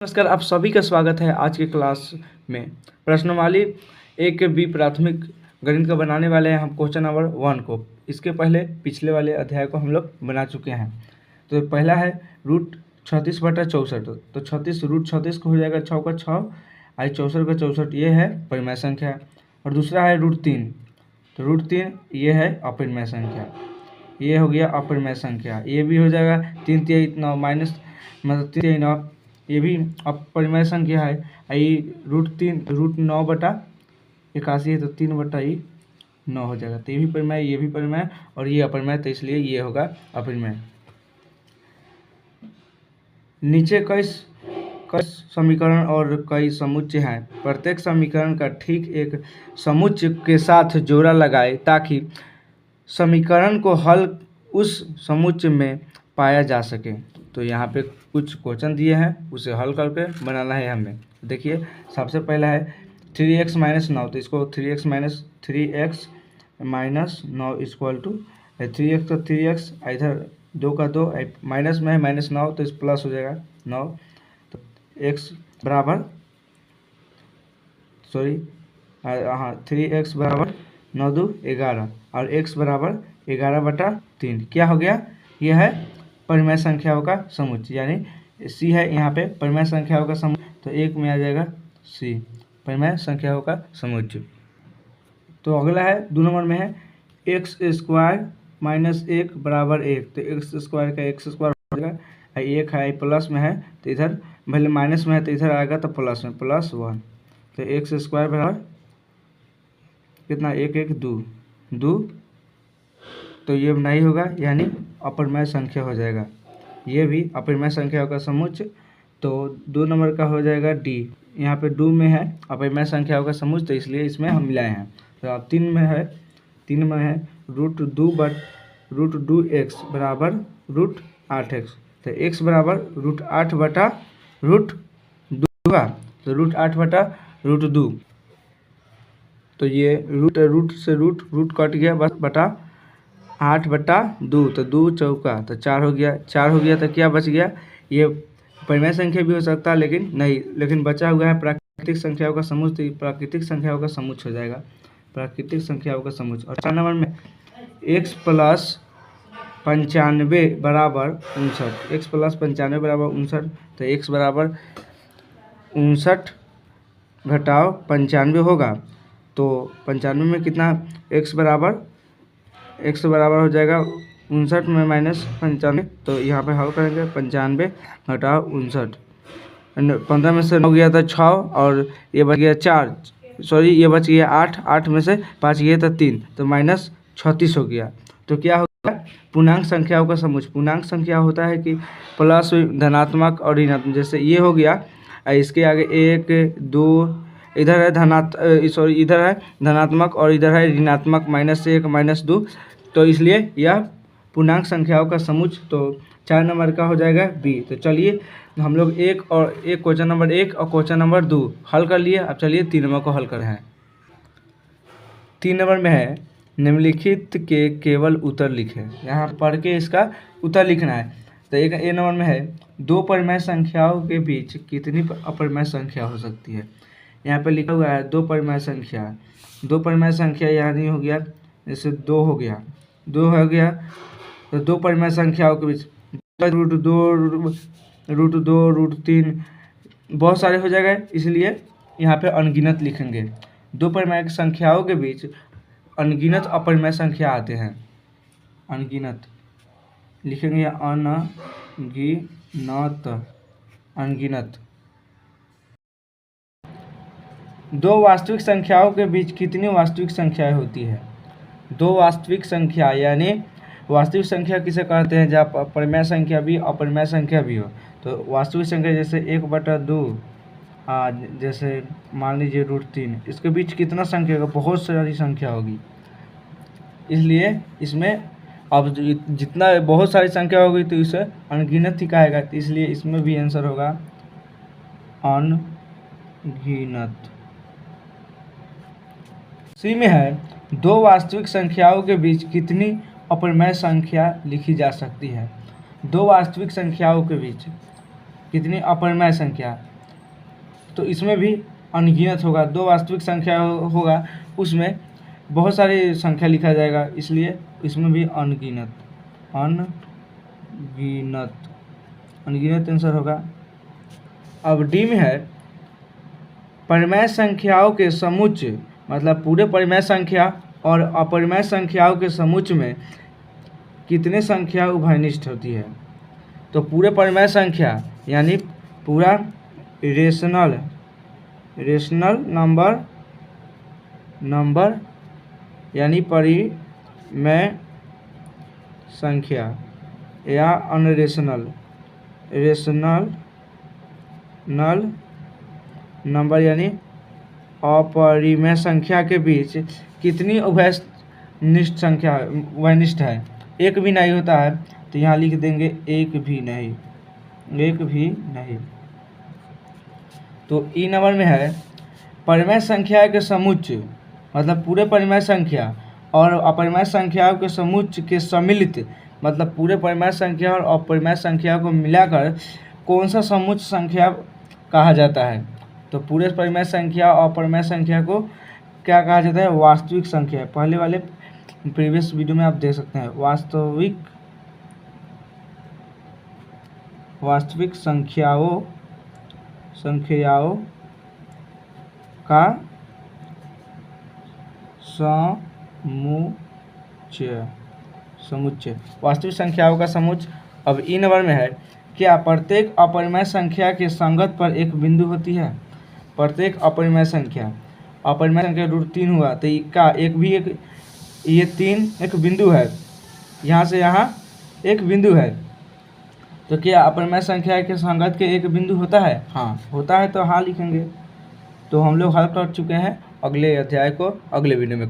नमस्कार, आप सभी का स्वागत है आज के क्लास में। प्रश्नवाली एक बी प्राथमिक गणित का बनाने वाले हैं हम क्वेश्चन नंबर 1 को। इसके पहले पिछले वाले अध्याय को हम लोग बना चुके हैं। तो पहला है रूट 36/64। तो 36 रूट 36 को हो जाएगा 6 का 6 आई 64 का 64, ये है परिमेय संख्या। और दूसरा है रूट 3। तो रूट 3 ये है अपरिमेय संख्या, ये हो गया अपरिमेय संख्या। ये भी हो जाएगा 3 3 9 माइनस मतलब 3 3 9, ये भी अपरिमेय संख्या है। ये रूट 9/81 है, तो 3/9 हो जाएगा। तो ये भी परिमेय, ये भी परिमेय और ये अपरिमेय, तो इसलिए ये होगा अपरिमेय। नीचे कई समीकरण और कई समुच्चय हैं। प्रत्येक समीकरण का ठीक एक समुच्चय के साथ जोड़ा लगाए ताकि समीकरण को हल उस समुच्चय में पाया जा सके। तो यहाँ पे कुछ क्वेश्चन दिए हैं, उसे हल करके बनाना है हमें। देखिए, सबसे पहला है 3x - 9। तो इसको 3x - 9 इक्वल टू 3x, तो 3x इधर 2 का 2 माइनस में है -9, तो इस प्लस हो जाएगा 9। तो x बराबर हाँ 3x बराबर 9 2 11 और x बराबर 11/3। क्या हो गया? यह है परिमेय संख्याओं का समुच्चय, यानी सी है यहाँ पे परिमेय संख्याओं का समुच्चय। तो एक में आ जाएगा सी, परिमेय संख्याओं का समुच्चय। तो अगला है 2 नंबर में है x² - 1 बराबर 1। तो x² का x² हो जाएगा, 1 है प्लस में है तो इधर भले माइनस में है तो इधर आएगा तो प्लस में +1। तो x² बराबर कितना? 1 1 2 2, तो ये नहीं होगा, यानी अपरिमेय संख्या हो जाएगा। ये भी अपरिमेय संख्याओं का समुच्चय। तो 2 नंबर का हो जाएगा डी। यहाँ पे 2 में है अपरिमेय संख्याओं का समुच्चय, तो इसलिए इसमें हम मिलाए हैं। तो अब 3 में है रूट 2x बराबर रूट 8x। तो x बराबर रूट 8/√2 होगा, तो रूट 8/√2। तो ये रूट से रूट कट गया, बस बटा 8/2। तो 2 चौका तो 4 हो गया, 4 हो गया तो क्या बच गया? ये परिमेय संख्या भी हो सकता है लेकिन बचा हुआ है प्राकृतिक संख्याओं का समुच्चय। तो ये प्राकृतिक संख्याओं का समुच्चय हो जाएगा, प्राकृतिक संख्याओं का समुच्चय। और 4 नंबर में x + 95 बराबर 59। x + 95 बराबर 59। तो x बराबर 59 घटाव 95 होगा। तो 95 में कितना? x बराबर हो जाएगा 59 में -95। तो यहाँ पे हल करेंगे 95 घटाव 59। 15 में से 9 गया था 6 और ये बच गया 4, ये बच गया 8, 8 में से 5 गया था 3, तो -36 हो गया। तो क्या होगा? पूर्णांक संख्याओं का समुच्चय। पूर्णांक संख्या होता है कि प्लस धनात्मक और ऋणात्मक। जैसे ये हो गया, इसके आगे 1 2 इधर है इधर है धनात्मक और इधर है ऋणात्मक, -1 -2। तो इसलिए यह पूर्णांक संख्याओं का समुच्चय। तो 4 नंबर का हो जाएगा बी। तो चलिए हम लोग क्वेश्चन नंबर 1 और क्वेश्चन नंबर 2 हल कर लिए। अब चलिए 3 नंबर को हल कर रहे हैं। 3 नंबर में है निम्नलिखित के केवल उत्तर लिखें। यहाँ पढ़ के इसका उत्तर लिखना है। तो एक ए नंबर में है 2 परिमेय संख्याओं के बीच कितनी अपरिमेय संख्या हो सकती है। यहाँ पे लिखा हुआ है 2 परिमेय संख्या। 2 परिमेय संख्या यानी हो गया, जैसे 2 हो गया तो 2 परिमेय संख्याओं के बीच रूट 3 बहुत सारे हो जाएगा, इसलिए यहाँ पे अनगिनत लिखेंगे। 2 परिमेय संख्याओं के बीच अनगिनत अपरिमेय संख्या आते हैं। अनगिनत लिखेंगे या अनगिनत। 2 वास्तविक संख्याओं के बीच कितनी वास्तविक संख्याएं होती है? 2 वास्तविक संख्या, यानी वास्तविक संख्या किसे कहते हैं? जहाँ परिमेय संख्या भी अपरिमेय संख्या भी हो। तो वास्तविक संख्या जैसे 1/2, जैसे मान लीजिए √3, इसके बीच कितना संख्या होगा? बहुत सारी संख्या होगी, इसलिए इसमें अब जितना बहुत सारी संख्या होगी तो इसे अनगिनत ही कहेगा। तो इसलिए इसमें भी आंसर होगा अनगिनत। सी में है 2 वास्तविक संख्याओं के बीच कितनी अपरिमेय संख्या लिखी जा सकती है। 2 वास्तविक संख्याओं के बीच कितनी अपरिमेय संख्या? तो इसमें भी अनगिनत होगा। 2 वास्तविक संख्या होगा, उसमें बहुत सारी संख्या लिखा जाएगा, इसलिए इसमें भी अनगिनत आंसर होगा। अब डी में है परिमेय संख्याओं के समुच्चय, मतलब पूरे परिमेय संख्या और अपरिमेय संख्याओं के समुच्चय में कितने संख्या उभयनिष्ठ होती है। तो पूरे परिमेय संख्या यानी पूरा रेशनल नंबर यानी परिमेय संख्या या अनरेशनल नंबर यानी अपरिमेय संख्या के बीच कितनी उभयनिष्ठ है। एक भी नहीं होता है तो यहाँ लिख देंगे एक भी नहीं। तो ई नंबर में है परिमेय संख्या के समुच्चय, मतलब पूरे परिमेय संख्या और अपरिमेय संख्याओं के समुच्चय के सम्मिलित, मतलब पूरे परिमेय संख्या और अपरिमेय संख्या को मिलाकर कौन सा समुच्चय संख्या कहा जाता है। तो पूरे परिमेय संख्या और अपरिमेय संख्या को क्या कहा जाता है, वास्तविक संख्या। पहले वाले प्रीवियस वीडियो में आप देख सकते हैं, वास्तविक संख्याओं का समुच्चय वास्तविक संख्याओं का समुच्चय। अब ई नंबर में है क्या प्रत्येक अपरिमेय संख्या के संगत पर एक बिंदु होती है। प्रत्येक अपरिमेय संख्या रूट 3 हुआ तो का एक ये 3 एक बिंदु है, यहाँ से यहाँ एक बिंदु है, तो क्या अपरिमेय संख्या के संगत के एक बिंदु होता है। हाँ होता है, तो हाँ लिखेंगे। तो हम लोग हल कर चुके हैं, अगले अध्याय को अगले वीडियो में